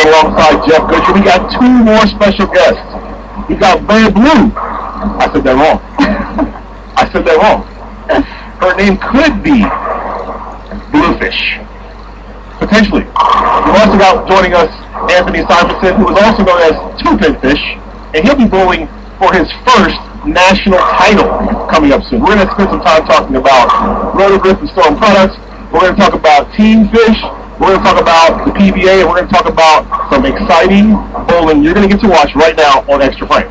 alongside Jeff Goodger. We got two more special guests. We got Blair Blue. I said that wrong. Her name could be Bluefish. Potentially. We've also got joining us Anthony Simonson, who is also known as Two Pinfish, and he'll be bowling for his first national title coming up soon. We're going to spend some time talking about Roto-Grip and Storm products. We're going to talk about Team Fish. We're going to talk about the PBA, and we're going to talk about some exciting bowling you're going to get to watch right now on Extra Frame.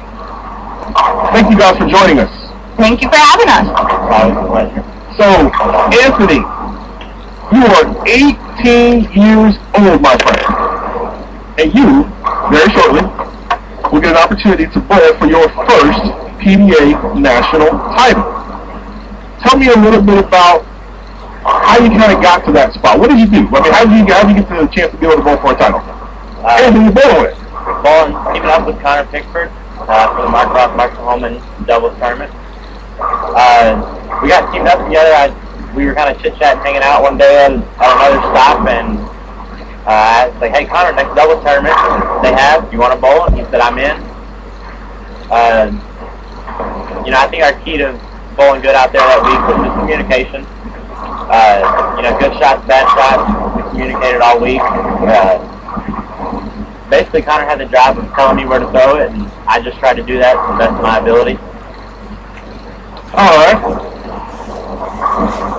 Thank you guys for joining us. Thank you for having us. Always a pleasure. So, Anthony, you are 18 years old, my friend. And you, very shortly, will get an opportunity to bowl for your first PBA national title. Tell me a little bit about how you kind of got to that spot. What did you do? I mean, how did you get the chance to be able to bowl for a title? And who you bowling with? Bowling, teaming up with Connor Pickford for the Mark Holman doubles tournament. We got teamed up together. We were kind of chit-chatting, hanging out one day at another stop, and I was like, hey, Connor, next doubles tournament they have, do you want to bowl? And he said, I'm in. I think our key to bowling good out there that week was just communication. Good shots, bad shots. We communicated all week. Basically, Connor had the job of telling me where to throw it, and I just tried to do that to the best of my ability. All right.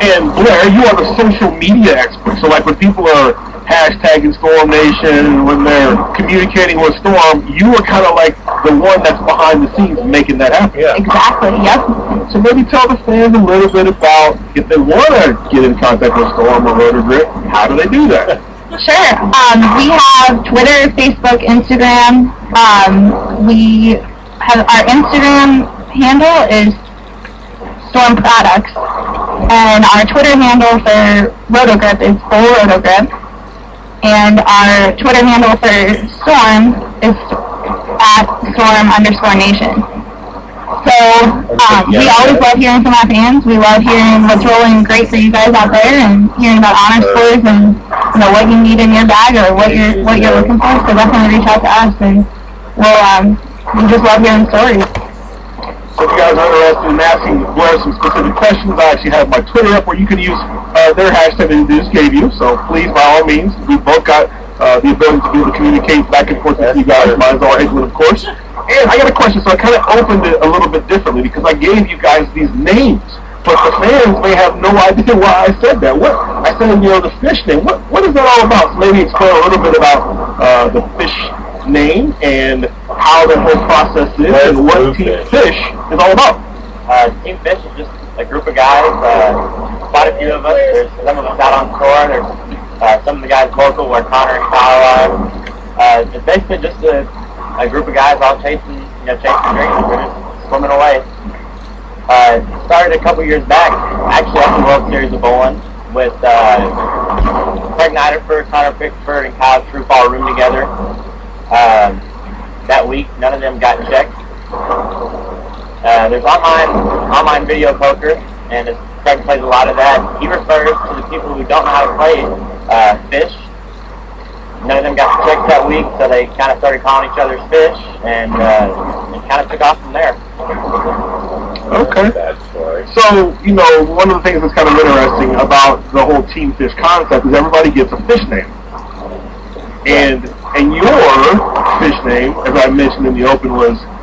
And Blair, you are the social media expert. So, like when people are hashtagging Storm Nation, when they're communicating with Storm, you are kind of like the one that's behind the scenes making that happen. Yeah. Exactly. Yep. So maybe tell the fans a little bit about if they want to get in contact with Storm or Roto-Grip, how do they do that? Sure. We have Twitter, Facebook, Instagram. We have our Instagram handle is Storm Products, and our Twitter handle for Roto-Grip is Bowl Roto-Grip, and our Twitter handle for Storm is @Storm_Nation. So we always love hearing from our fans. We love hearing what's rolling great for you guys out there, and hearing about honor scores and what you need in your bag or what you're looking for. So definitely reach out to us, and we just love hearing stories. So if you guys are interested in asking Blair some specific questions, I actually have my Twitter up where you can use their hashtag that they just gave you. So please, by all means, we've both got the ability to be able to communicate back and forth with you guys. Mine's all Edwin, of course. And I got a question, so I kind of opened it a little bit differently because I gave you guys these names, but the fans may have no idea why I said that. I said, the fish name. What is that all about? So maybe explain a little bit about the fish name and how the whole process is and what Team Fish is all about. Team Fish is just a group of guys, quite a few of us. There's some of us out on tour. There's some of the guys local where Connor and Kyle are. It's basically just a group of guys all chasing dreams. We're just swimming away. Started a couple years back, actually at the World Series of Bowling with Craig Niderford, Connor Pickford, and Kyle Troop all roomed together. That week, none of them got checked. There's online video poker, and Craig plays a lot of that. He refers to the people who don't know how to play fish. None of them got checked that week, so they kind of started calling each other's fish, and it kind of took off from there. Okay. So, one of the things that's kind of interesting about the whole Team Fish concept is everybody gets a fish name. And your fish name, as I mentioned in the open,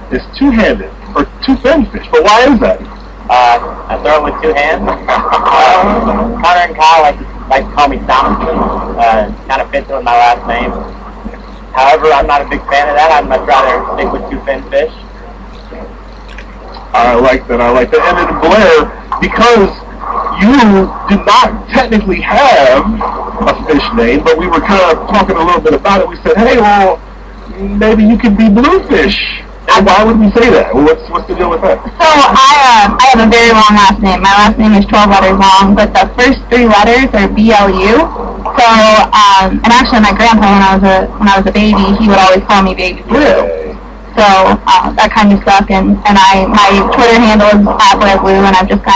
is two-handed, or two-fin fish. But why is that? I throw it with two hands. Connor and Kyle like to call me Simonson. Kind of fits with my last name. However, I'm not a big fan of that. I'd much rather stick with two-fin fish. I like that. And then Blair, because you did not technically have a fish name, but we were kind of talking a little bit about it. We said, hey, well, maybe you could be Bluefish. And why would we say that? What's the deal with that? So I have a very long last name. My last name is 12 letters long, but the first 3 letters are BLU. So, and actually my grandpa, when I was a baby, he would always call me Baby Blue. Yeah. So that kind of stuck, and my Twitter handle is @BlairBlue, and I've just it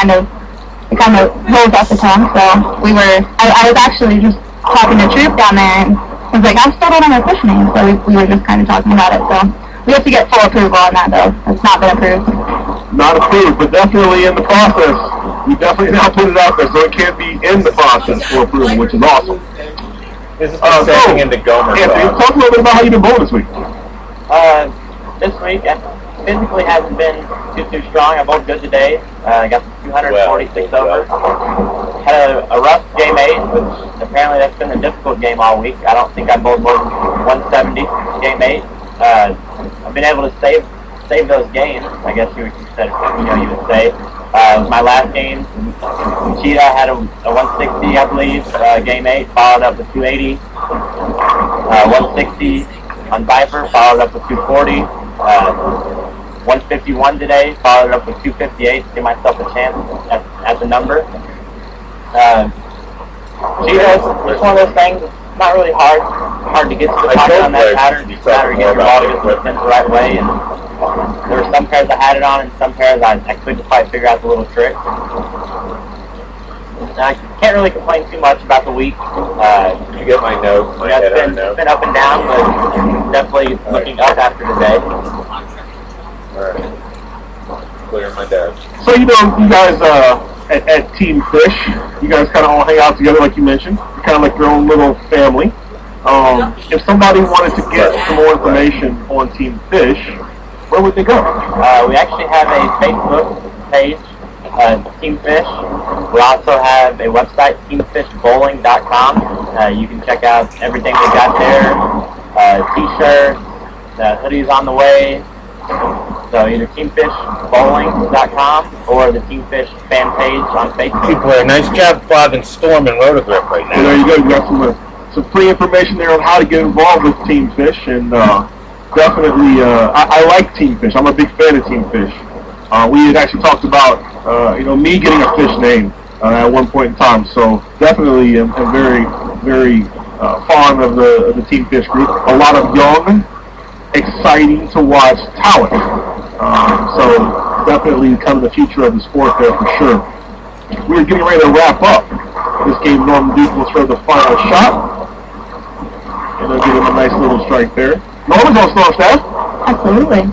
kind of rolls off the tongue. So I was actually just talking to Troop down there, and I was like, I still don't have a fish name, so we were just kind of talking about it. So we have to get full approval on that, though. It's not been approved. Not approved, but definitely in the process. We definitely now put it out there, so it can't be in the process for approval, which is awesome. This is stepping into Gomer Anthony, talk. talk a little bit about how you've been bowling this week. This week, physically hasn't been too strong. I bowled good today. I got 246 over. Had a rough game 8, which apparently that's been a difficult game all week. I don't think I bowled more than 170 game 8. I've been able to save those games. I guess you would say. My last game, Cheetah had a 160, I believe, game 8, followed up with 280. 160 on Viper, followed up with 240. 151 today, followed up with 258 to give myself a chance at the number. Cheetah is one of those things. It's not really hard to get to the pocket on that pattern. It's a matter of getting your ball to get the spin the right way. And there were some pairs I had it on, and some pairs I couldn't quite figure out the little trick. I can't really complain too much about the week. Did you get my note? It's been up and down, but definitely looking up after today. Alright. Clear my desk. So, you guys at Team Fish, you guys kind of all hang out together like you mentioned. You're kind of like your own little family. If somebody wanted to get some more information on Team Fish, where would they go? We actually have a Facebook page, Team Fish. We also have a website, teamfishbowling.com. You can check out everything we got there. T-shirts, hoodies on the way. So either teamfishbowling.com or the Team Fish fan page on Facebook. Blair, nice job fogging Storm and Rotogrip right now. So there you go. You got some free information there on how to get involved with Team Fish, and definitely, I like Team Fish. I'm a big fan of Team Fish. We had actually talked about, me getting a fish name at one point in time. So definitely, I'm very, very fond of the Team Fish group. A lot of young, exciting to watch talent. So definitely kind of the future of the sport there for sure. We're getting ready to wrap up this game. Norman Duke will throw the final shot, and they'll give him a nice little strike there. Norman's on Storm staff. Absolutely.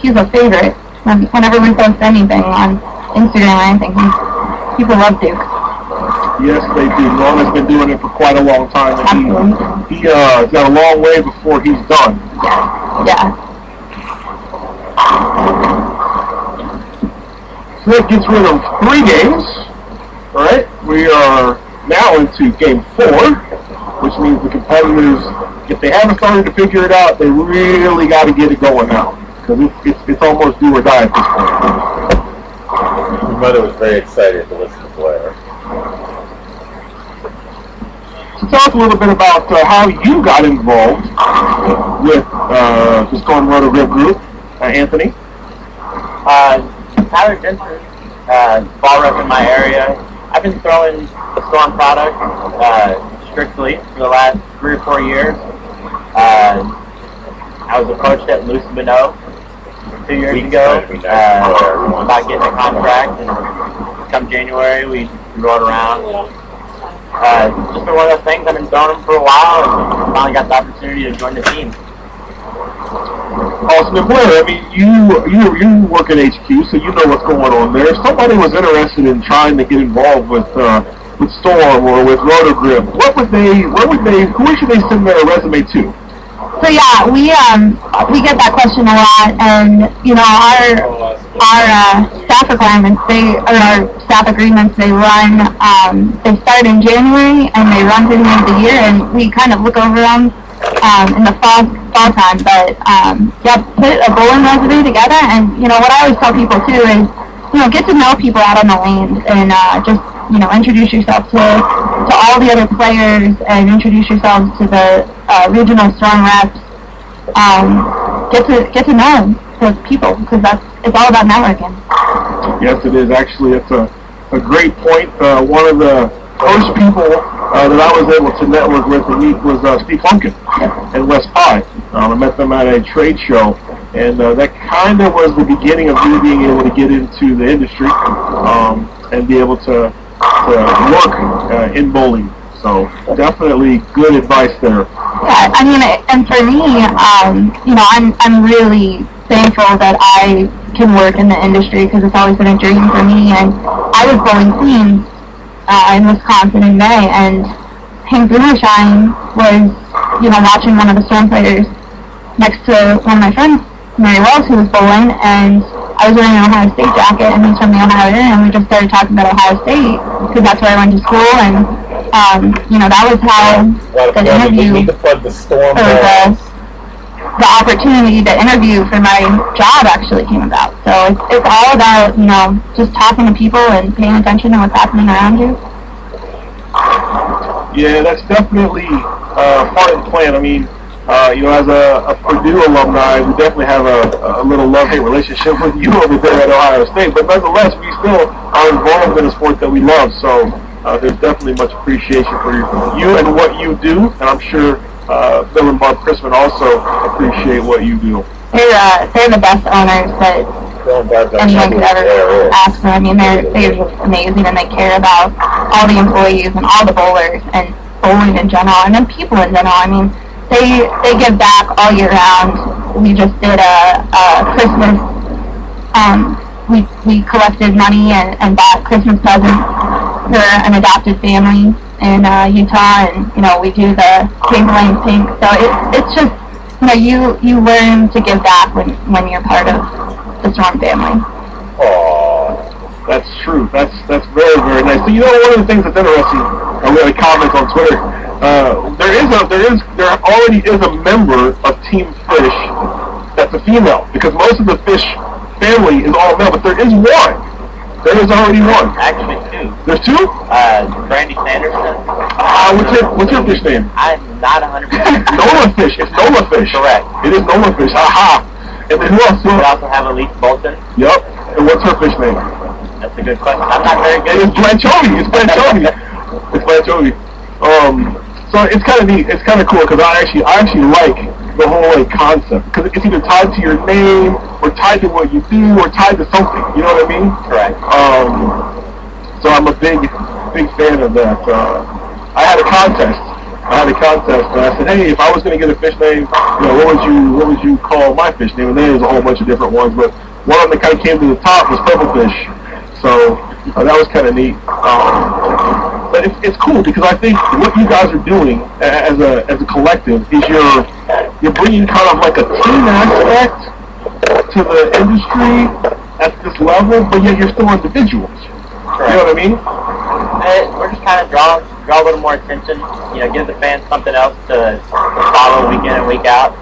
He's a favorite. Whenever we post anything on Instagram or anything, people love Duke. Yes, they do. Norman's been doing it for quite a long time. And he's got a long way before he's done. Yeah. So that gets rid of 3 games. All right, we are now into game 4, which means the competitors, if they haven't started to figure it out, they really got to get it going now, because it's almost do or die at this point. Your mother was very excited to listen to Blair. So talk a little bit about how you got involved with the Storm Rotogrip group, Anthony. Tyler Jensen, ball rep in my area. I've been throwing the Storm product strictly for the last 3 or 4 years. I was approached at Lucy Minot 2 years ago about getting a contract, and come January we rode around. Just been one of those things. I've been throwing them for a while, and finally got the opportunity to join the team. Awesome. And Blair, I mean, you work at HQ, so you know what's going on there. If somebody was interested in trying to get involved with Storm or with Rotogrip, who should they send their resume to? So yeah, we get that question a lot, and our staff requirements, our staff agreements, they start in January and they run through the end of the year, and we kind of look over them in the fall time. But put a bowling resume together, and what I always tell people too is get to know people out on the lanes, and just introduce yourself to all the other players, and introduce yourselves to the regional Storm reps. Get to know those people, because it's all about networking. Yes, it is. Actually, it's a great point. One of the first people that I was able to network with and meet was Steve Funkin and West Pie. I met them at a trade show, and that kind of was the beginning of me being able to get into the industry and be able to work in bowling. So So definitely good advice there. Yeah, I mean, and for me, I'm really thankful that I can work in the industry because it's always been a dream for me. And I was bowling Queens in Wisconsin in May, and Hank Boomershine was, watching one of the Storm players next to one of my friends, Mary Wells, who was bowling, and I was wearing an Ohio State jacket, and he's from the Ohio area, and we just started talking about Ohio State because that's where I went to school, and that was how the interview, We need to plug the Storm or the opportunity to interview for my job actually came about. So it's all about, just talking to people and paying attention to what's happening around you. Yeah, that's definitely part of the plan. I mean, as a Purdue alumni, we definitely have a little love-hate relationship with you over there at Ohio State. But nonetheless, we still are involved in a sport that we love. So there's definitely much appreciation for you and what you do. And I'm sure Bill and Bob Chrisman also appreciate what you do. They're the best owners that anyone could ever ask for. I mean, they're amazing, and they care about all the employees and all the bowlers and bowling in general, and then people in general. I mean, they give back all year round. We just did a Christmas. We collected money and bought Christmas presents for an adopted family in Utah, and we do the Pink Lanes Pink. So it's just you learn to give back when you're part of the Storm family. Oh, that's true. That's very, very nice. So one of the things that's interesting, I read a comment on Twitter. There already is a member of Team Fish that's a female, because most of the Fish family is all male, but there is one. There is already one. Actually, two. There's two? Brandy Sanderson. What's your fish name? I'm not 100%. Nola Fish. It's Nola Fish. Correct. It is Nola Fish. Aha. And then who else? We also have Elise Bolton. Yep. And what's her fish name? That's a good question. I'm not very good. It's Blanchovy. It's Blanchovy. It's Blanchovy. So it's kind of neat. It's kind of cool because I actually like the whole concept, because it's either tied to your name or tied to what you do or tied to something. You know what I mean? Correct. So I'm a big fan of that. I had a contest. And I said, hey, if I was going to get a fish name, what would you call my fish name? And there's a whole bunch of different ones, but one of them that kind of came to the top was Purple Fish. So that was kind of neat. But it's cool because I think what you guys are doing as a collective is you're bringing kind of like a team aspect to the industry at this level, but yet you're still individuals. Correct. You know what I mean? We're just kind of draw a little more attention, give the fans something else to follow week in and week out.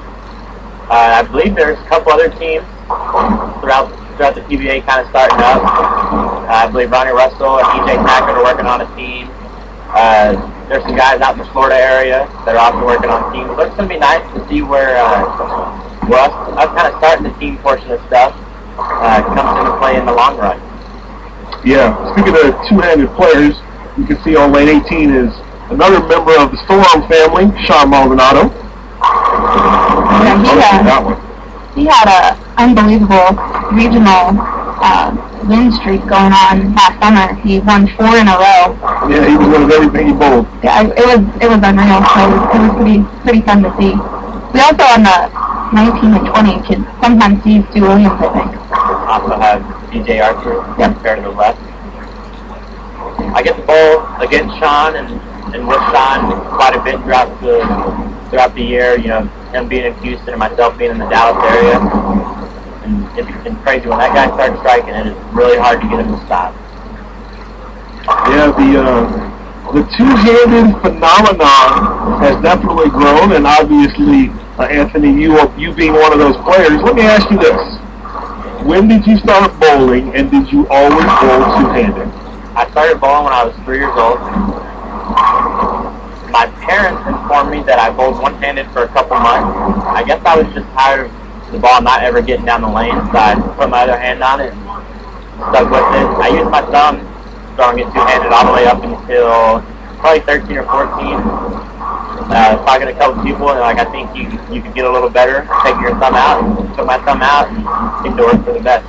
I believe there's a couple other teams throughout the PBA kind of starting up. I believe Ronnie Russell and EJ Packard are working on a team. There's some guys out in the Florida area that are also working on teams. So it's going to be nice to see where us kind of starting the team portion of stuff comes into play in the long run. Yeah, speaking of two-handed players, you can see on lane 18 is another member of the Storm family, Sean Maldonado. Yeah, he had an unbelievable regional win streak going on last summer. He won 4 in a row. Yeah, he was winning everything he bowled. Yeah, it was unreal. So it was pretty fun to see. We also on the 19 and 20 could sometimes see Stu Williams, I think. Also have DJ Archer compared to the left. I get to bowl against Sean and with Sean quite a bit throughout the year. Him being in Houston and myself being in the Dallas area. And it's crazy when that guy starts striking. It is really hard to get him to stop. Yeah, the two-handed phenomenon has definitely grown, and obviously, Anthony, you being one of those players. Let me ask you this. When did you start bowling, and did you always bowl two-handed? I started bowling when I was 3 years old. My parents informed me that I bowled one-handed for a couple months. I guess I was just tired of the ball not ever getting down the lane, so I put my other hand on it and stuck with it. I used my thumb throwing it two-handed all the way up until probably 13 or 14. Talking to a couple people, and I think you could get a little better taking your thumb out, and took my thumb out, and seemed to work for the best.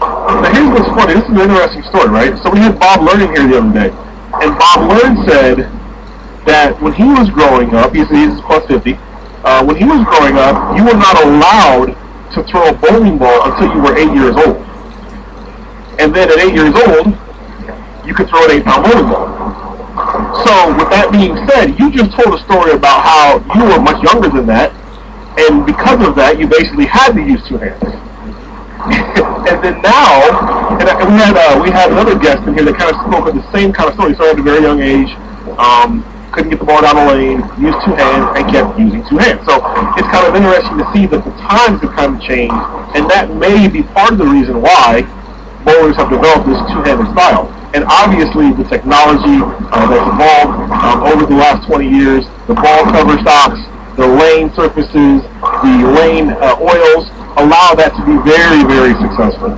Now here's what's funny. This is an interesting story, right? So we had Bob Learning here the other day, and Bob Learn said that when he was growing up, he's plus 50, when he was growing up, you were not allowed to throw a bowling ball until you were 8 years old. And then at 8 years old, you could throw an 8-pound bowling ball. So with that being said, you just told a story about how you were much younger than that, and because of that, you basically had to use two hands. And then now, and we had another guest in here that kind of spoke of the same kind of story. So at a very young age, couldn't get the ball down the lane, used two hands, and kept using two hands. So it's kind of interesting to see that the times have kind of changed, and that may be part of the reason why bowlers have developed this two-handed style. And obviously, the technology that's evolved over the last 20 years, the ball cover stocks, the lane surfaces, the lane oils, allow that to be very, very successful.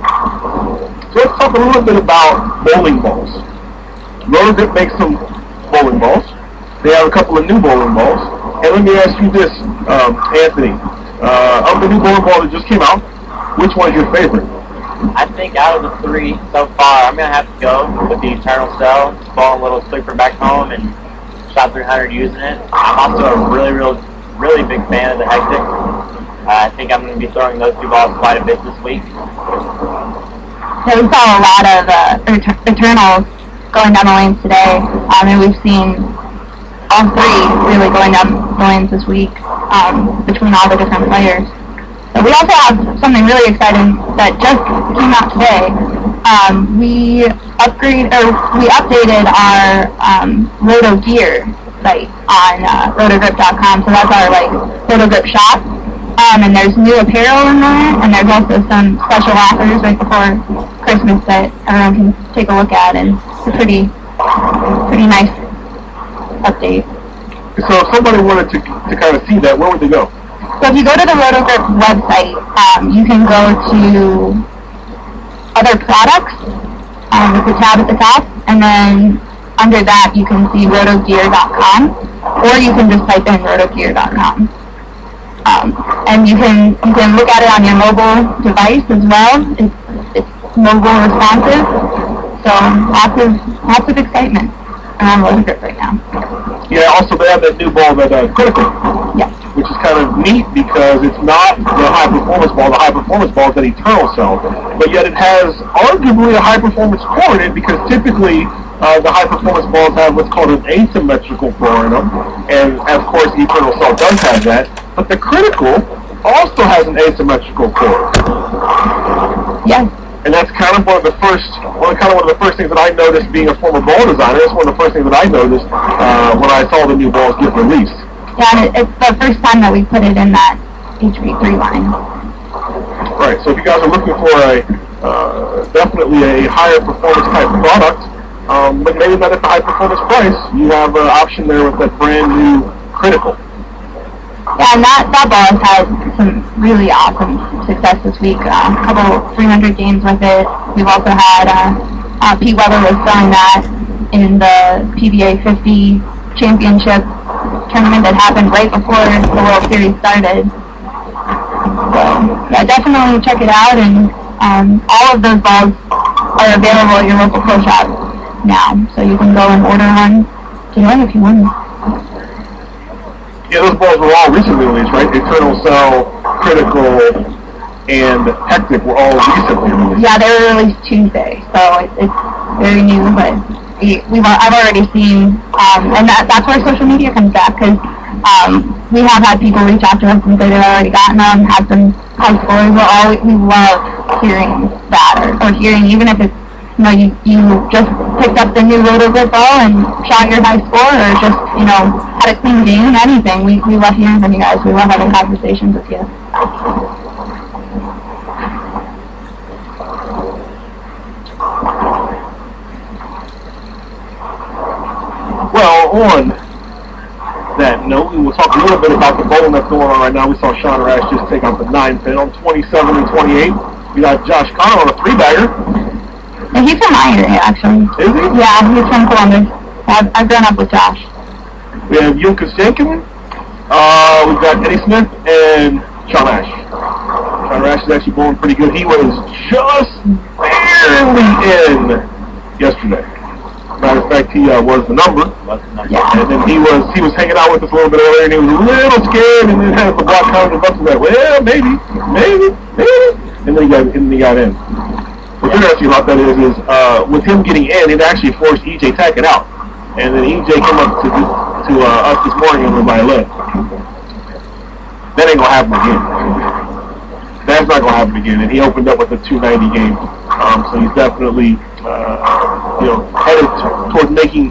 So let's talk a little bit about bowling balls. Rotogrip makes some bowling balls. They have a couple of new bowling balls. And let me ask you this, Anthony. Of the new bowling ball that just came out, which one is your favorite? I think out of the three so far, I'm going to have to go with the Eternal Cell, ball a little sleeper back home, and shot 300 using it. I'm also a really big fan of the Hectic. I think I'm going to be throwing those two balls quite a bit this week. So we saw a lot of Eternals going down the lanes today, and we've seen all three really going down the lanes this week between all the different players. So we also have something really exciting that just came out today. We updated our Roto Gear site on rotogrip.com. So that's our Rotogrip shop. And there's new apparel in there, and there's also some special offers right before Christmas that everyone can take a look at, and it's a pretty nice update. So if somebody wanted to kind of see that, where would they go? So if you go to the Rotogrip website, you can go to other products with the tab at the top, and then under that you can see rotogear.com, or you can just type in rotogear.com. And you can look at it on your mobile device as well. It's mobile responsive, so lots of excitement around Rotogrip right now. Yeah, also they have that new ball, that Critical. Yes. Which is kind of neat because it's not the high-performance ball. The high-performance ball is that Eternal Cell, but yet it has arguably a high-performance core in it, because typically the high-performance balls have what's called an asymmetrical core in them, and of course the Eternal Cell does have that, but the Critical also has an asymmetrical core. Yes. And that's kind of one of the first things that I noticed being a former ball designer. It's one of the first things that I noticed when I saw the new balls get released. Yeah, and it's the first time that we put it in that HV3 line. Right, so if you guys are looking for definitely a higher performance type product, but maybe not at the high performance price, you have an option there with that brand new Critical. Yeah, and that ball has had some really awesome success this week. A couple 300 games with it. We've also had Pete Weber was selling that in the PBA 50 championship tournament that happened right before the World Series started. So yeah, definitely check it out, and all of those balls are available at your local pro shop now, so you can go and order one today if you want. Yeah, those balls were all recently released, right? Eternal Cell, Critical, and Hectic were all recently released. Yeah, they were released Tuesday, so it's very new, but I've already seen, and that's where social media comes back, because we have had people reach out to us and say they've already gotten them, had some high scores. We love hearing that, or hearing, even if it's, you just picked up the new Rotogrip ball and shot your high score, or just, had a clean game, anything. We love hearing from you guys. We love having conversations with you. Well, on that note, we will talk a little bit about the bowling that's going on right now. We saw Sean Rash just take out the 9-pin on 27 and 28. We got Josh Connor on a 3-bagger. And he's from my area, actually. Is he? Yeah, he's from Columbus. I've grown up with Josh. We have Yilka Stankin. We've got Eddie Smith and Sean Rash. Sean Rash is actually bowling pretty good. He was just barely in yesterday. Matter of fact, he was the number. Yeah. And then he was hanging out with us a little bit earlier, and he was a little scared, and then had the block counted up to that. Well, maybe, and then he got in. What's interesting about that is with him getting in, it actually forced EJ Tackett out, and then EJ came up to us this morning and was like, "Look, that ain't gonna happen again. That's not gonna happen again." And he opened up with a 290 game, so he's definitely headed toward making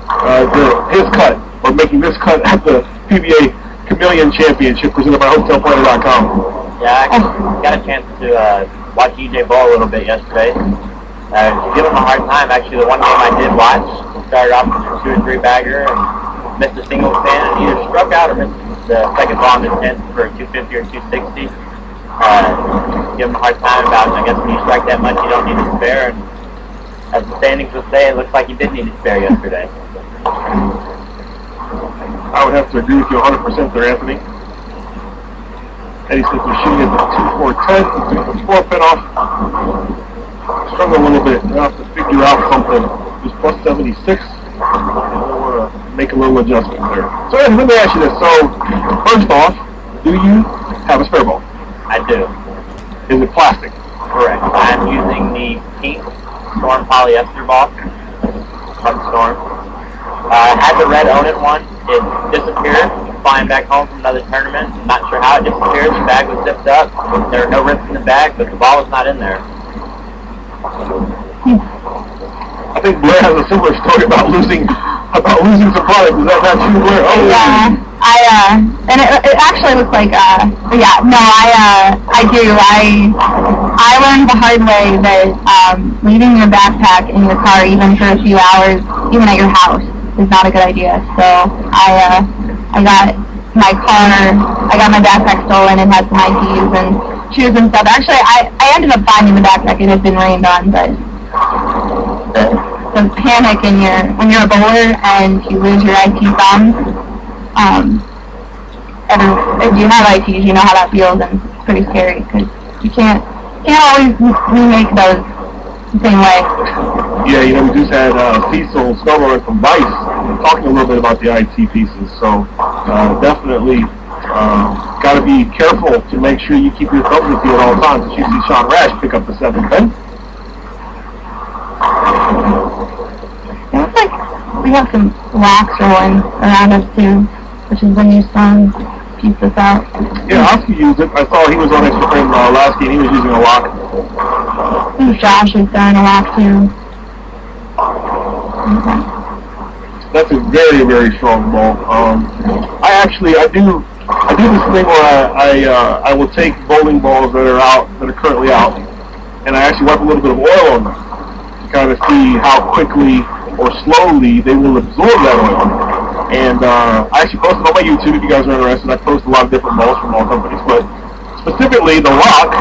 his cut, or making this cut at the PBA Chameleon Championship presented by HotelPlanet.com. Yeah, I got a chance to watch EJ bowl a little bit yesterday. Give him a hard time. Actually, the one game I did watch, he started off with a 2 or 3 bagger and missed a single pin, and either struck out or missed the second ball in the 10th for 250 or 260. Give him a hard time about it. I guess when you strike that much, you don't need to spare. And as the standings would say, it looks like he did need to spare yesterday. I would have to agree with you 100% there, Anthony. Eddie says we're shooting at the 2-4-10. He took the 4 pin off. Struggle a little bit. We'll have to figure out something. Just plus 76. We'll make a little adjustment there. So let me ask you this. So, first off, do you have a spare ball? I do. Is it plastic? Correct. I'm using the pink Storm polyester ball from Storm. I had the red Own It one. It disappeared. Flying back home from another tournament. I'm not sure how it disappeared. The bag was zipped up. There were no rips in the bag, but the ball was not in there. I think Blair has a similar story about losing some product. Is that not true, Blair? Oh, Yeah. And it actually looks like, I do. I learned the hard way that leaving your backpack in your car, even for a few hours, even at your house, is not a good idea. So I got my backpack stolen and had some IDs and shoes and stuff. Actually, I ended up finding the backpack. It had been rained on, but the panic when you're a bowler and you lose your IT thumbs, and if you have ITs, you know how that feels, and it's pretty scary because you can't always remake those the same way. Yeah, we just had Cecil Snowroller from Vice talking a little bit about the IT pieces, so definitely got to be careful to make sure you keep your thumbs with you at all times. As you see Sean Rash pick up the 7 pin. It looks like we have some locks rolling around us too, which is when you piece this out. Yeah, Oscar used it. I saw he was on extra frame last game. He was using a lock. I think Josh is throwing a lock too. That's a very, very strong ball. I do this thing where I will take bowling balls that are currently out, and I actually wipe a little bit of oil on them to kind of see how quickly or slowly they will absorb that oil. And I actually posted on my YouTube, if you guys are interested. I post a lot of different balls from all companies, but specifically the lock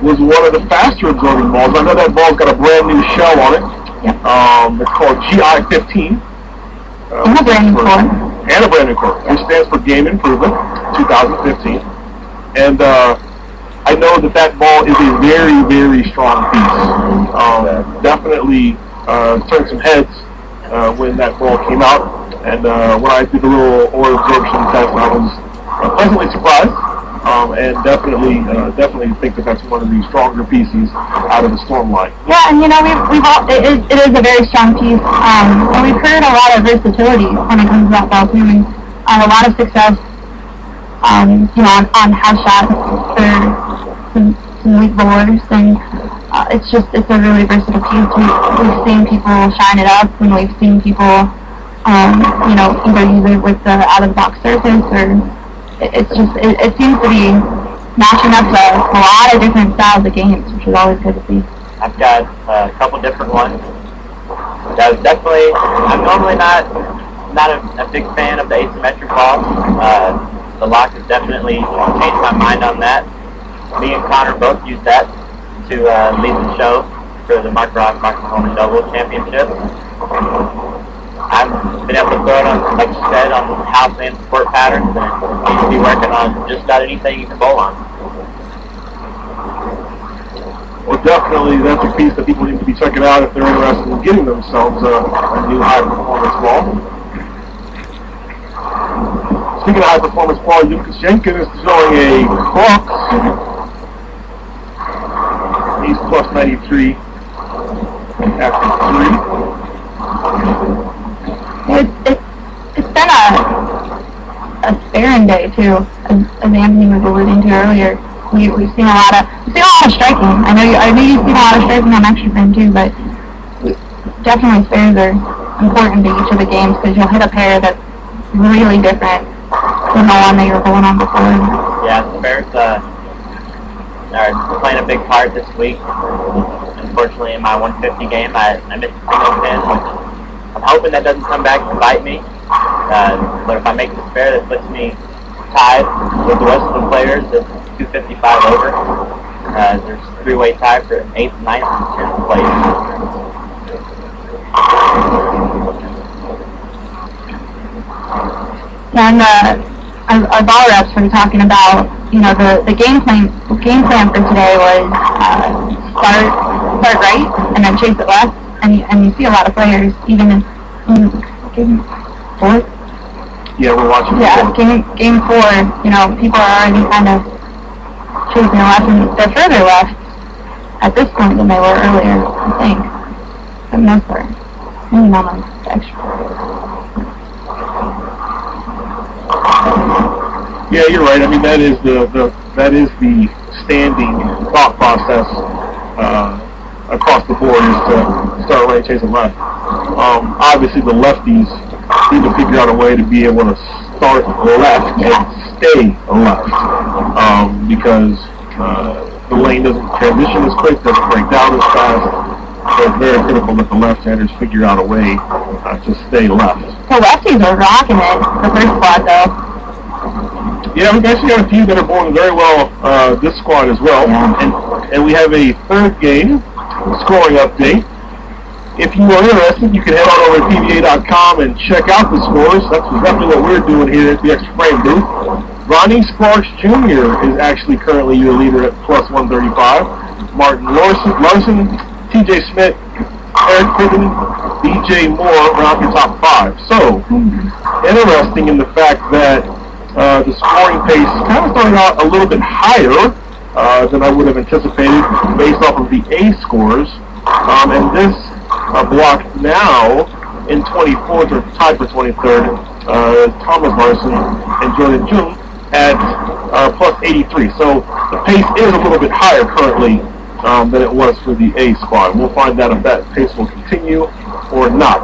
was one of the faster absorbing balls. I know that ball's got a brand new shell on it. Yep. It's called GI-15. And a brand new core. And a brand new core, which stands for Game Improvement 2015. And I know that ball is a very, very strong piece. Definitely turned some heads when that ball came out. And when I did the little oil absorption test, I was pleasantly surprised. And definitely think that that's one of the stronger pieces out of the Storm line. Yeah, and it is a very strong piece, and we've heard a lot of versatility when it comes to that ball too, and a lot of success, on house shots for some weak bowlers, and it's a really versatile piece. We've seen people shine it up, and we've seen people, either use it with the out-of-the-box surface, or it seems to be matching up to a lot of different styles of games, which is always good to see. I've got a couple different ones. I'm normally not a big fan of the asymmetric balls. The lock has definitely changed my mind on that. Me and Connor both used that to lead the show for the Mark Ross, Mark Mahoney Double Championship. I've been able to throw it on, like you said, on house and support patterns, and you can be working on just about anything you can bowl on. well, definitely that's a piece that people need to be checking out if they're interested in getting themselves a new high-performance ball. Speaking of high-performance ball, Lucas Jenkins is showing a Crux. He's plus 93 after 3. It's been a barren day too, as Anthony was alluding to earlier. We've seen a lot of striking. I know you've seen a lot of striking on Extra Frame too, but definitely spares are important to each of the games because you'll hit a pair that's really different than the one that you were going on before. Yeah, spares are playing a big part this week. Unfortunately, in my 150 game, I missed a single pin, which I'm hoping that doesn't come back to bite me. But if I make the spare, that puts me tied with the rest of the players at 255 over. There's a three-way tie for 8th, 9th, and 10th place. And our ball reps were talking about, the game plan for today was start right and then chase it left, and you see a lot of players even in game 4. Yeah, we're watching. Yeah, game 4. People are already kind of chasing left, and they're further left at this point than they were earlier, I think, for the most part. Maybe not on the extra. Yeah, you're right. I mean, that is the standing thought process across the board is to start right, chase, and left. Obviously, the lefties need to figure out a way to be able to start left and stay left because the lane doesn't transition as quick, doesn't break down as fast. So it's very critical that the left-handers figure out a way to stay left. The lefties are rocking it, the first squad, though. Yeah, we've actually got a few that are going very well this squad as well. And we have a third game scoring update. If you are interested, you can head on over to PBA.com and check out the scores. That's exactly what we're doing here at the Extra Frame booth. Ronnie Sparks Jr. is actually currently your leader at plus 135. Martin Larson, TJ Smith, Eric Piven, DJ Moore round your top 5. So, interesting in the fact that the scoring pace kind of started out a little bit higher than I would have anticipated based off of the A scores. And this block now in 24th or tied for 23rd, Thomas Larson and Jordan Jung at plus 83. So the pace is a little bit higher currently than it was for the A squad. We'll find out if that pace will continue or not.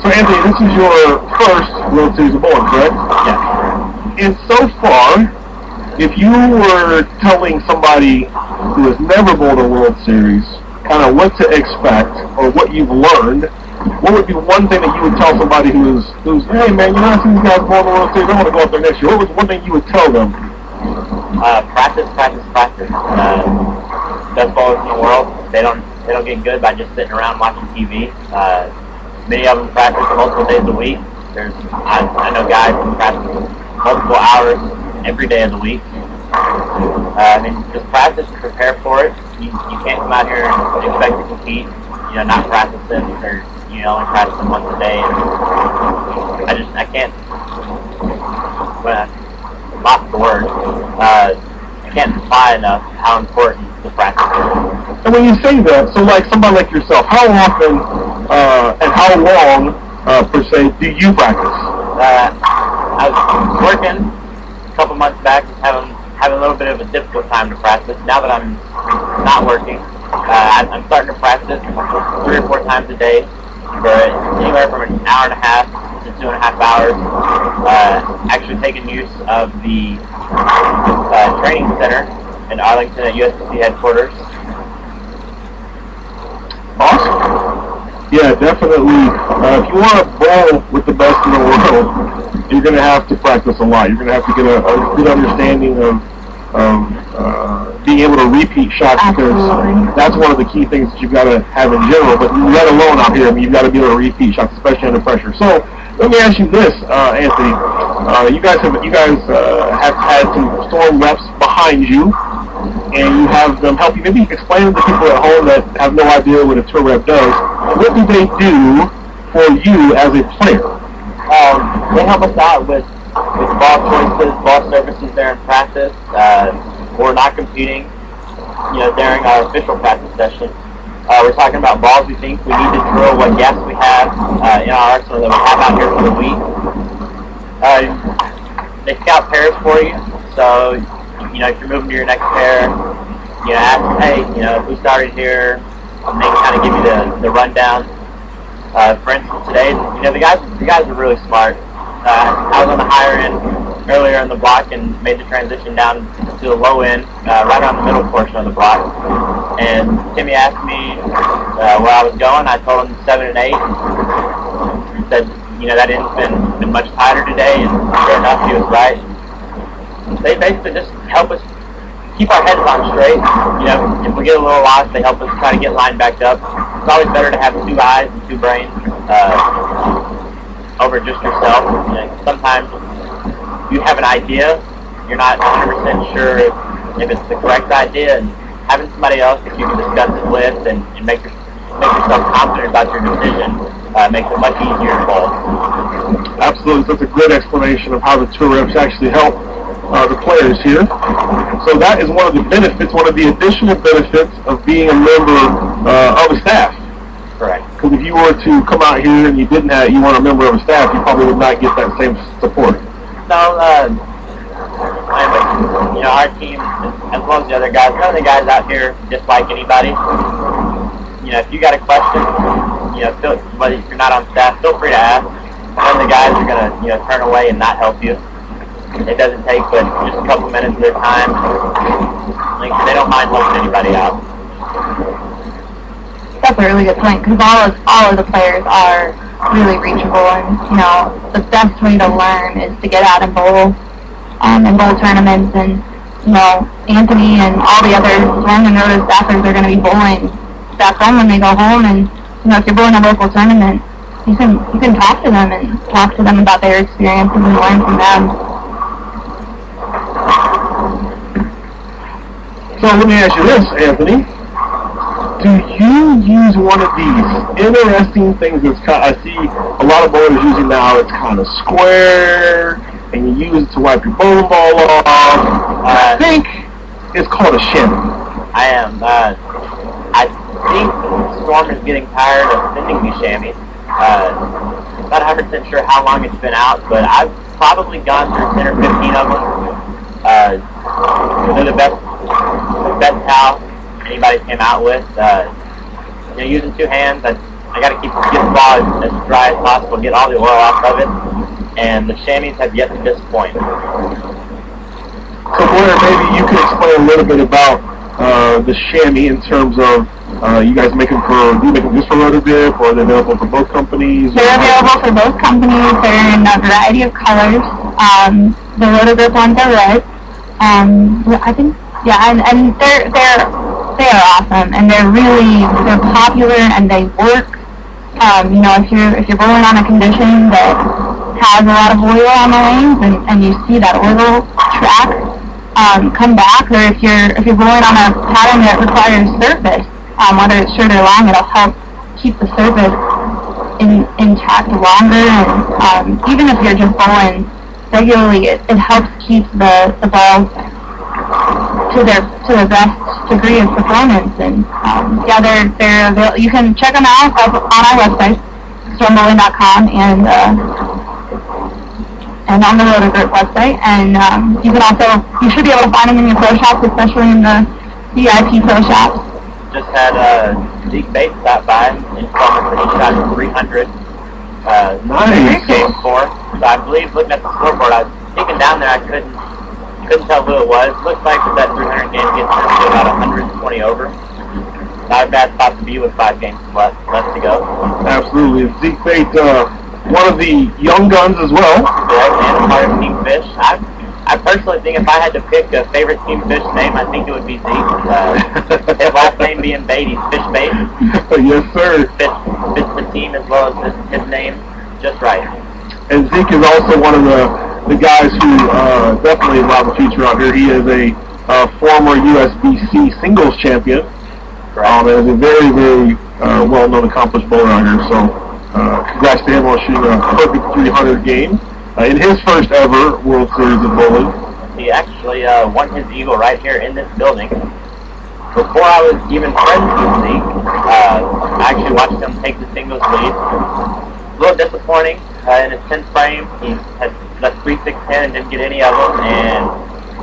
So Anthony, this is your first World Series of bowling, correct? Yeah. And so far, if you were telling somebody who has never bowled a World Series kind of what to expect or what you've learned, what would be one thing that you would tell somebody who's hey man, I've seen these guys bowl the World Series, I want to go up there next year. What was one thing you would tell them? Practice. Best bowlers in the world, they don't get good by just sitting around watching TV. Many of them practice multiple days a week. I know guys who practice multiple hours every day of the week. Just practice and prepare for it. You can't come out here and expect to compete, not practicing or, only practicing once a day. And I can't, lost the word. I can't define enough how important the practice is. And when you say that, so like somebody like yourself, how often and how long, per se, do you practice? I was working a couple months back, having a little bit of a difficult time to practice. Now that I'm not working, I'm starting to practice 3 or 4 times a day for anywhere from an hour and a half to 2.5 hours. Actually taking use of the training center in Arlington at USDC headquarters. Awesome. Yeah, definitely. If you want to bowl with the best in the world, you're going to have to practice a lot. You're going to have to get a good understanding of being able to repeat shots because that's one of the key things that you've got to have in general. But let alone out here, you've got to be able to repeat shots, especially under pressure. So let me ask you this, Anthony. You guys have had some storm reps behind behind you, and you have them help you. Maybe explain to the people at home that have no idea what a tour rep does. What do they do for you as a player? They help us out with ball choices, ball services there in practice. We're not competing, during our official practice session. We're talking about balls we think we need to drill, what gaps we have in our arsenal that we have out here for the week. They scout pairs for you, so if you're moving to your next pair, ask, hey, if we started here, and they kind of give you the rundown. For instance, today, the guys are really smart. I was on the higher end earlier in the block and made the transition down to the low end, right around the middle portion of the block. And Timmy asked me where I was going. I told him 7 and 8. He said, that end's been much tighter today, and sure enough, he was right. They basically just help us keep our heads on straight. If we get a little lost, they help us try to get lined back up. It's always better to have 2 eyes and 2 brains over just yourself. Sometimes you have an idea, you're not 100% sure if it's the correct idea, and having somebody else that you can discuss it with and make yourself confident about your decision makes it much easier to bowl. Absolutely. That's a great explanation of how the tour reps actually help the players here. So that is one of the benefits, one of the additional benefits of being a member of a staff. Correct. Because if you were to come out here and you weren't a member of a staff, you probably would not get that same support. No, our team, as well as the other guys, none of the guys out here dislike anybody. If you got a question, whether if you're not on staff, feel free to ask. None of the guys are gonna, turn away and not help you. It doesn't take but just a couple minutes of their time. They don't mind helping anybody out. That's a really good point, because all of the players are really reachable, and the best way to learn is to get out and bowl tournaments, and Anthony and all the other Storm and Rota staffers are going to be bowling back home when they go home, and if you're bowling a local tournament, you can talk to them and talk to them about their experiences and learn from them. So let me ask you this, Anthony. Do you use one of these interesting things I see a lot of bowlers using now? It's kind of square, and you use it to wipe your bowling ball off. I think it's called a chamois. I am. I think Storm is getting tired of sending me chamois. Not 100% sure how long it's been out, but I've probably gone through 10 or 15 of them. They're the best towel anybody came out with. Using 2 hands, I got to get the ball as dry as possible, get all the oil off of it, and the chamois have yet to disappoint. So Blair, maybe you could explain a little bit about the chamois in terms of you guys make them just for Rota Grip, or are they available for both companies? They're available for both companies. They're in a variety of colors. The Rota Grip ones are red. I think, and they are awesome, and they're popular, and they work. If you're bowling on a condition that has a lot of oil on the lanes, and you see that oil track come back, or if you're bowling on a pattern that requires surface, whether it's short or long, it'll help keep the surface intact longer, and even if you're just bowling regularly, it helps keep the balls to their best degree of performance. And they're available. You can check them out on our website, stormbowling.com, and on the Rota Grip website. And you should be able to find them in your pro shops, especially in the VIP pro shops. Just had Zeke Bates stop by and told me he shot 300. Nice. Game 4. So I believe, looking at the scoreboard, I was peeking down there, I couldn't tell who it was. Looks like that 300 game gets him to about 120 over. Not a bad spot to be with 5 games left to go. Absolutely. Zeke Bates, one of the young guns as well. Correct, and a part of Team Fish. I personally think if I had to pick a favorite Team Fish name, I think it would be Zeke. His last name being Beatty, Fish Bates. Yes, sir. Fits the team as well as his name just right. And Zeke is also one of the guys who definitely have the future out here. He is a former USBC singles champion. And is a very, very well-known, accomplished bowler out here. So, congrats to him on shooting a perfect 300 game in his first ever World Series of bowling. He actually won his eagle right here in this building. Before I was even friends with Zeke, I actually watched him take the singles lead. A little disappointing in his 10th frame. He had left 3-6-10 and didn't get any of them, and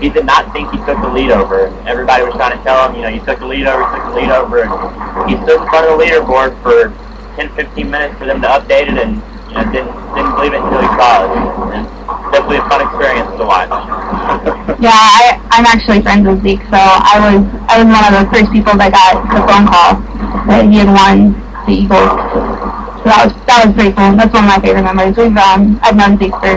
he did not think he took the lead over. Everybody was trying to tell him, you took the lead over, and he stood in front of the leaderboard for 10-15 minutes for them to update it, and didn't believe it until he saw it. And definitely a fun experience to watch. Yeah, I'm actually friends with Zeke, so I was one of the first people that got the phone call that he had won the Eagles. So that was pretty cool. That's one of my favorite memories. I've known Zeke for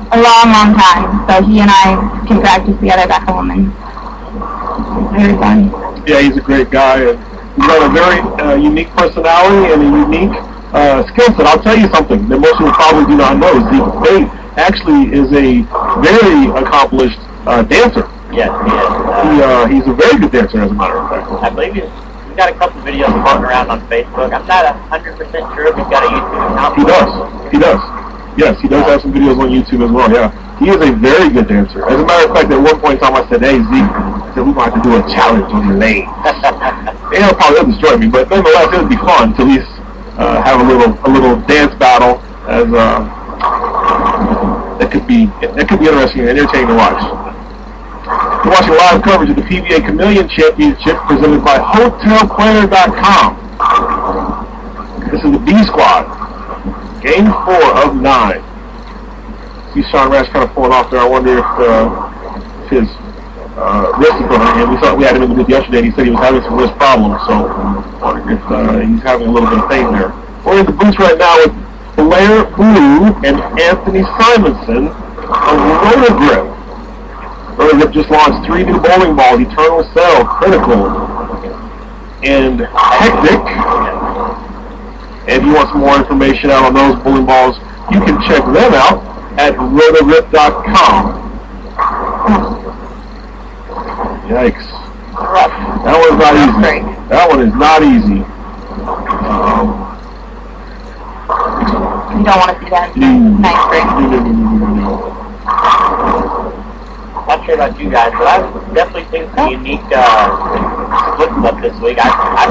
a long, long time, so he and I can practice together back home, and it's very fun. Yeah, he's a great guy, and he's got a very unique personality and a unique skill set. I'll tell you something that most people probably do not know. Zeke Bate actually is a very accomplished dancer. Yes, he is. He's a very good dancer, as a matter of fact. I believe he's got a couple videos floating around on Facebook. I'm not 100% sure if he's got a YouTube account. He does. Yes, he does have some videos on YouTube as well, yeah. He is a very good dancer. As a matter of fact, at one point in time I said, hey, Zeke, we're going to have to do a challenge on your lane. He'll probably destroy me, but nonetheless, it would be fun to at least have a little dance battle as that could be interesting and entertaining to watch. You're watching live coverage of the PBA Chameleon Championship presented by HotelPlanner.com. This is the B Squad. Game 4 of 9. See Sean Rash kind of pulling off there. I wonder if his wrist is going him. We had him in the booth yesterday, and he said he was having some wrist problems, so I wonder if he's having a little bit of pain there. We're in the booth right now with Blair Reno and Anthony Simonson of Rotor Grip. Rotor Grip just launched 3 new bowling balls, Eternal Cell, Critical, and Hectic. And if you want some more information out on those bowling balls, you can check them out at rotorgrip.com. Yikes. That one's not easy. That one is not easy. You don't want to see that night frame. Not sure about you guys, but I've definitely seen some unique splits up this week. I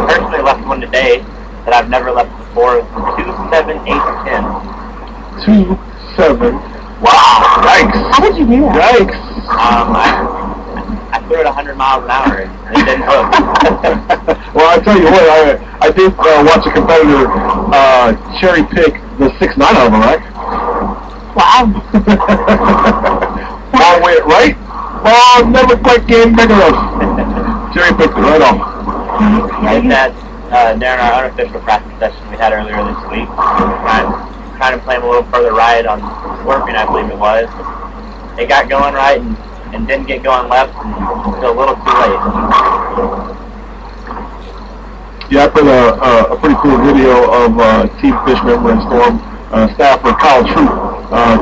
personally left one today that I've never left before. 2, 7, 8, 10. 2, 7. Wow, yikes. How did you do that? Yikes. I threw it 100 miles an hour and it didn't hook. Well, I tell you what, I did watch a competitor cherry pick the 6-9 of them, right? Wow. Ball went right. Ball never quite came back enough. Cherry picked it right off. And that during our unofficial practice session we had earlier this week, trying to play him a little further right on Scorpion, I believe it was. It got going right and didn't get going left until a little too late. Yeah, I put a pretty cool video of Team Fish member and Storm staffer Kyle Troop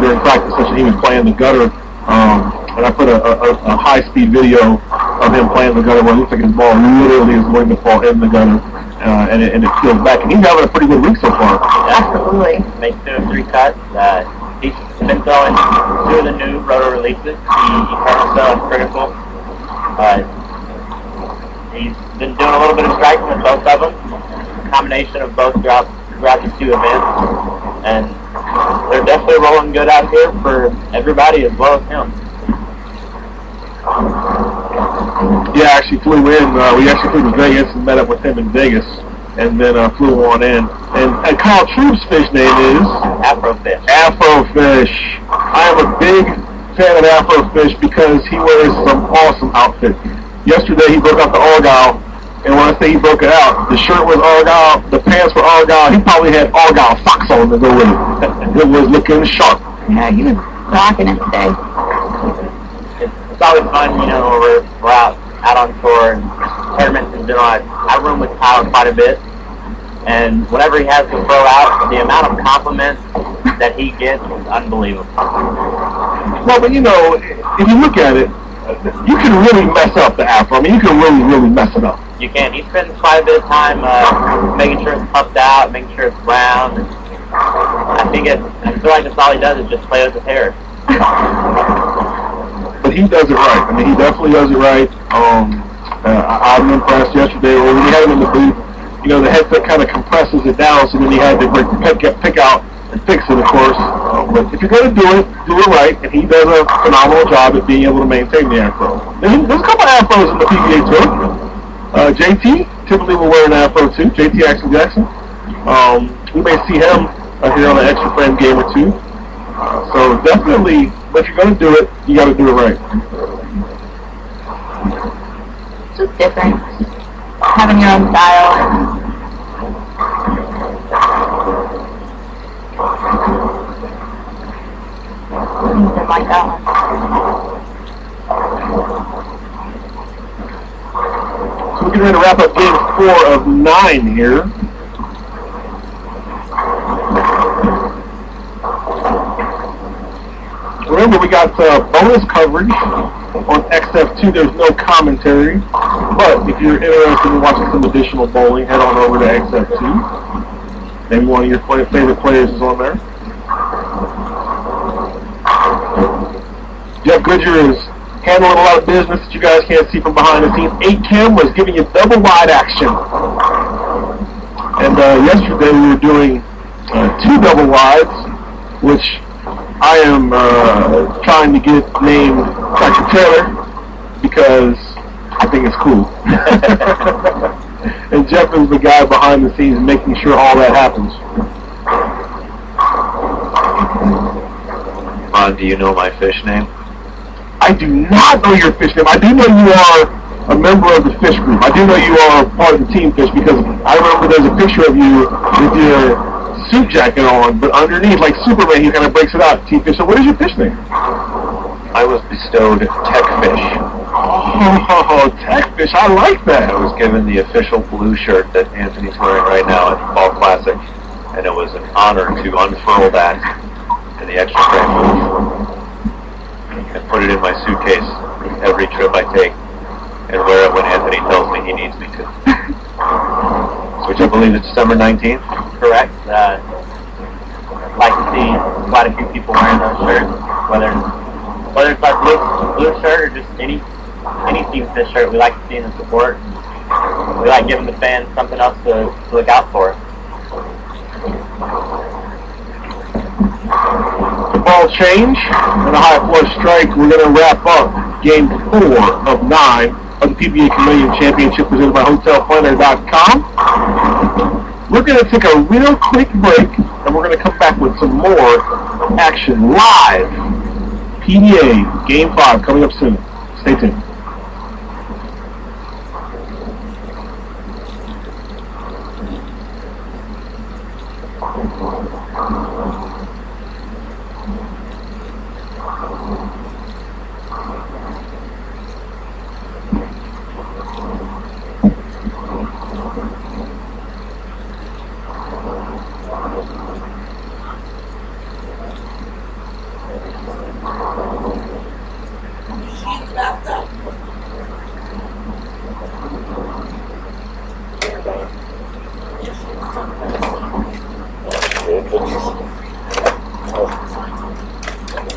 during practice session. He was playing the gutter, and I put a high-speed video of him playing the gutter where it looks like his ball literally is going to fall in the gutter, and it peels back. And he's having a pretty good week so far. Absolutely. Made 2 of 3 cuts. He's been throwing 2 of the new rotor releases, the Eternal Cell and Critical. He's been doing a little bit of striking with both of them. A combination of both throughout the 2 events. And they're definitely rolling good out here for everybody as well as him. Yeah, I actually flew in. We actually flew to Vegas and met up with him in Vegas, and then flew on in. And Kyle Troop's fish name is Afrofish. Afrofish. I am a big fan of Afrofish because he wears some awesome outfits. Yesterday he broke out the Argyle, and when I say he broke it out, the shirt was Argyle, the pants were Argyle. He probably had Argyle socks on to go with it. It was looking sharp. Yeah, he was rocking it today. It's always fun, when we're out on tour and tournaments and I room with Kyle quite a bit, and whenever he has to throw out, the amount of compliments that he gets is unbelievable. Well, but if you look at it, you can really mess up the afro. I mean, you can really, really mess it up. You can. He spends quite a bit of time making sure it's puffed out, making sure it's round. And I feel like that's all he does is just play with his hair. But he does it right. I mean, he definitely does it right. I'm impressed yesterday when we had him in the booth. You know, the headset kind of compresses it down, so then he had to break the pick out and fix it, of course. But if you're going to do it right, and he does a phenomenal job at being able to maintain the afro. There's a couple of afros in the PBA tour. JT typically will wear an afro too. JT Axel Jackson. We may see him here on an extra frame game or two. So definitely, if you're going to do it, you got to do it right. It's just different. Having your own style. Something like that one. So we're getting ready to wrap up game 4 of 9 here. Remember, we got bonus coverage on XF2. There's no commentary, but if you're interested in watching some additional bowling, head on over to XF2. Maybe one of your favorite players is on there. Jeff Goodyear is handling a lot of business that you guys can't see from behind the scenes. 8 cameras giving you double wide action. And yesterday we were doing 2 double wides, which I am trying to get named Dr. Taylor because I think it's cool. And Jeff is the guy behind the scenes making sure all that happens. Do you know my fish name? I do not know your fish name. I do know you are a member of the fish group. I do know you are part of the team fish because I remember there's a picture of you with your suit jacket on, but underneath, like Superman, he kind of breaks it out. Team fish. So what is your fish name? I was bestowed Tech Fish. Oh, Tech Fish. I like that. I was given the official blue shirt that Anthony's wearing right now at the Fall Classic, and it was an honor to unfurl that in the extra frame booth and put it in my suitcase every trip I take and wear it when Anthony tells me he needs me to. Which I believe is December 19th. Correct. I'd like to see quite a few people wearing those shirts, whether it's our blue shirt or just any team fish shirt. We like to see the support. We like giving the fans something else to look out for. The ball change and a high flush strike. We're going to wrap up game 4 of 9 of the PBA Chameleon Championship presented by HotelPlanner.com. We're going to take a real quick break, and we're going to come back with some more action live. PBA Game 5 coming up soon. Stay tuned.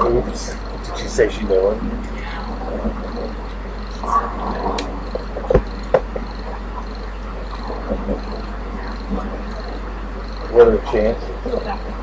Oops. Did she say she knew him? What are the chances?